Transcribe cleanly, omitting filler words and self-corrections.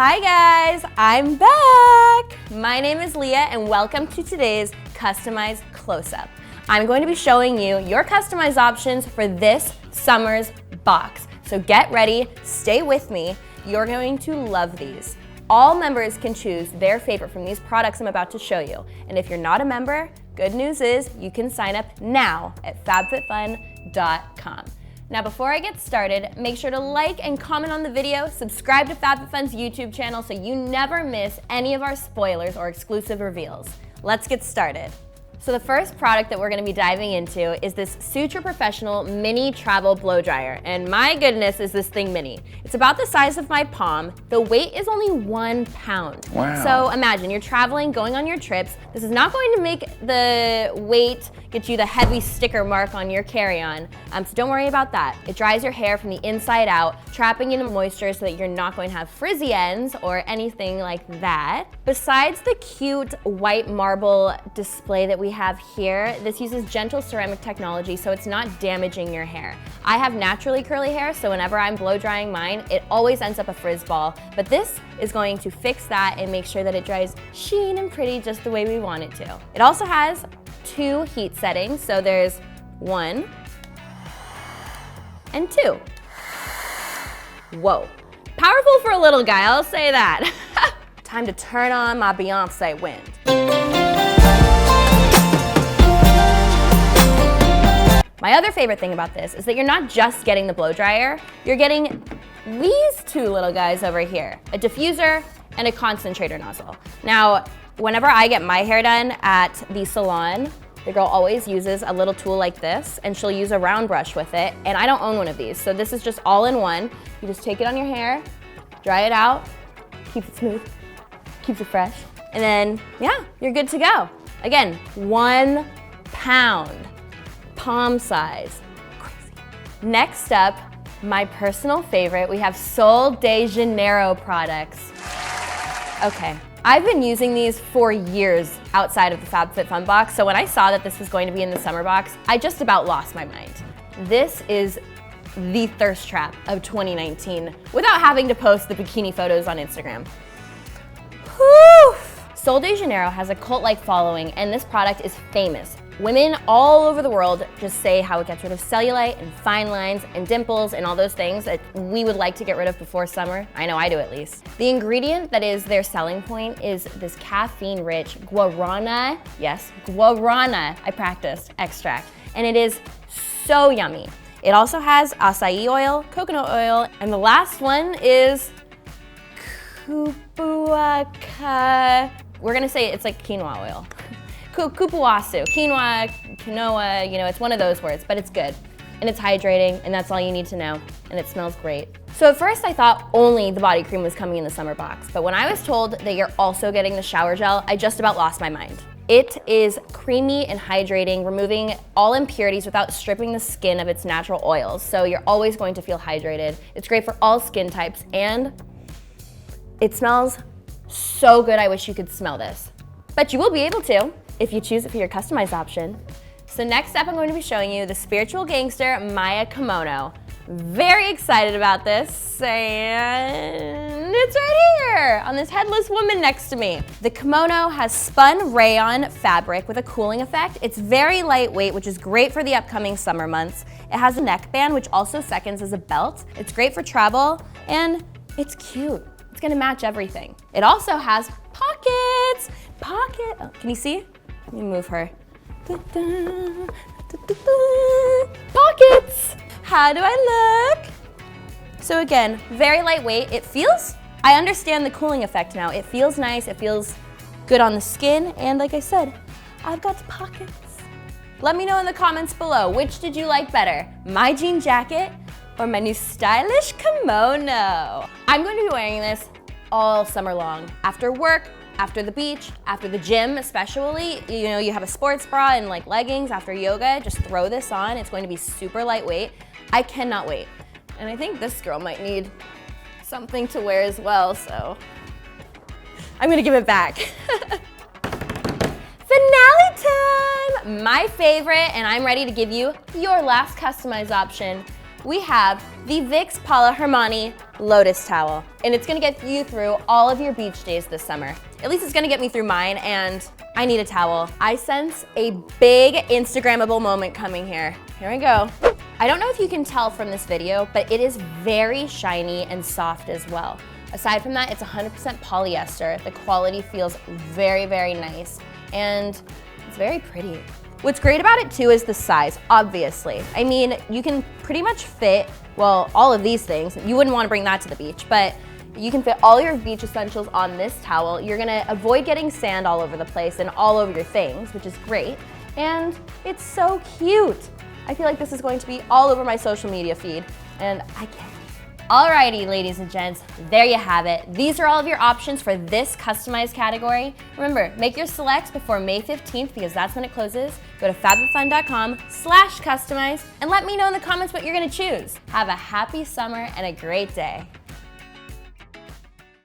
Hi guys, I'm back! My name is Leah and welcome to today's customized close-up. I'm going to be showing you your customized options for this summer's box. So get ready, stay with me. You're going to love these. All members can choose their favorite from these products I'm about to show you. And if you're not a member, good news is you can sign up now at FabFitFun.com. Now before I get started, make sure to like and comment on the video, subscribe to FabFitFun's YouTube channel so you never miss any of our spoilers or exclusive reveals. Let's get started. So the first product that we're gonna be diving into is this Sutra Professional Mini Travel Blow Dryer. And my goodness, is this thing mini. It's about the size of my palm. The weight is only 1 pound. Wow. So imagine you're traveling, going on your trips. This is not going to make the weight get you the heavy sticker mark on your carry-on. So don't worry about that. It dries your hair from the inside out, trapping in the moisture so that you're not going to have frizzy ends or anything like that. Besides the cute white marble display that we have here, this uses gentle ceramic technology so it's not damaging your hair. I have naturally curly hair, so whenever I'm blow drying mine, it always ends up a frizz ball, but this is going to fix that and make sure that it dries sheen and pretty just the way we want it to. It also has 2 heat settings, so there's 1 and 2. Whoa, powerful for a little guy, I'll say that. Time to turn on my Beyonce wind. My other favorite thing about this is that you're not just getting the blow dryer, you're getting these 2 little guys over here, a diffuser and a concentrator nozzle. Now, whenever I get my hair done at the salon, the girl always uses a little tool like this and she'll use a round brush with it, and I don't own one of these, so this is just all in one. You just take it on your hair, dry it out, keeps it smooth, keeps it fresh, and then, yeah, you're good to go. Again, 1 pound. Palm size. Crazy. Next up, my personal favorite, we have Sol de Janeiro products. Okay, I've been using these for years outside of the FabFitFun box, so when I saw that this was going to be in the summer box, I just about lost my mind. This is the thirst trap of 2019 without having to post the bikini photos on Instagram. Whew. Sol de Janeiro has a cult-like following, and this product is famous. Women all over the world just say how it gets rid of cellulite and fine lines and dimples and all those things that we would like to get rid of before summer. I know I do at least. The ingredient that is their selling point is this caffeine-rich guarana, yes, guarana, I practiced, extract. And it is so yummy. It also has acai oil, coconut oil, and the last one is kupuaka. We're gonna say it's like quinoa oil. Kupuasu, quinoa, you know, it's one of those words, but it's good. And it's hydrating, and that's all you need to know, and it smells great. So at first I thought only the body cream was coming in the summer box, but when I was told that you're also getting the shower gel, I just about lost my mind. It is creamy and hydrating, removing all impurities without stripping the skin of its natural oils, so you're always going to feel hydrated. It's great for all skin types, and it smells so good. I wish you could smell this. But you will be able to if you choose it for your customized option. So next up, I'm going to be showing you the Spiritual Gangster Maya Kimono. Very excited about this, and it's right here on this headless woman next to me. The kimono has spun rayon fabric with a cooling effect. It's very lightweight, which is great for the upcoming summer months. It has a neckband, which also seconds as a belt. It's great for travel, and it's cute. It's gonna match everything. It also has pockets. Oh, can you see? Let me move her. Pockets! How do I look? So again, very lightweight. It feels, I understand the cooling effect now. It feels nice, it feels good on the skin, and like I said, I've got pockets. Let me know in the comments below, which did you like better? My jean jacket or my new stylish kimono? I'm going to be wearing this all summer long. After work, after the beach, after the gym especially, you know, you have a sports bra and like leggings after yoga, just throw this on. It's going to be super lightweight. I cannot wait. And I think this girl might need something to wear as well, so I'm gonna give it back. Finale time! My favorite, and I'm ready to give you your last customized option. we have the ViX Paula Hermanny Lotus towel. And it's gonna get you through all of your beach days this summer. At least it's gonna get me through mine, and I need a towel. I sense a big Instagrammable moment coming here. Here we go. I don't know if you can tell from this video, but it is very shiny and soft as well. Aside from that, it's 100% polyester. The quality feels very, very nice, and it's very pretty. What's great about it too is the size, obviously. I mean, you can pretty much fit, well, all of these things. You wouldn't want to bring that to the beach, but you can fit all your beach essentials on this towel. You're gonna avoid getting sand all over the place and all over your things, which is great. And it's so cute. I feel like this is going to be all over my social media feed, and I can't. Alrighty, ladies and gents, there you have it. These are all of your options for this customized category. Remember, make your selects before May 15th because that's when it closes. Go to FabFitFun.com/customize and let me know in the comments what you're gonna choose. Have a happy summer and a great day.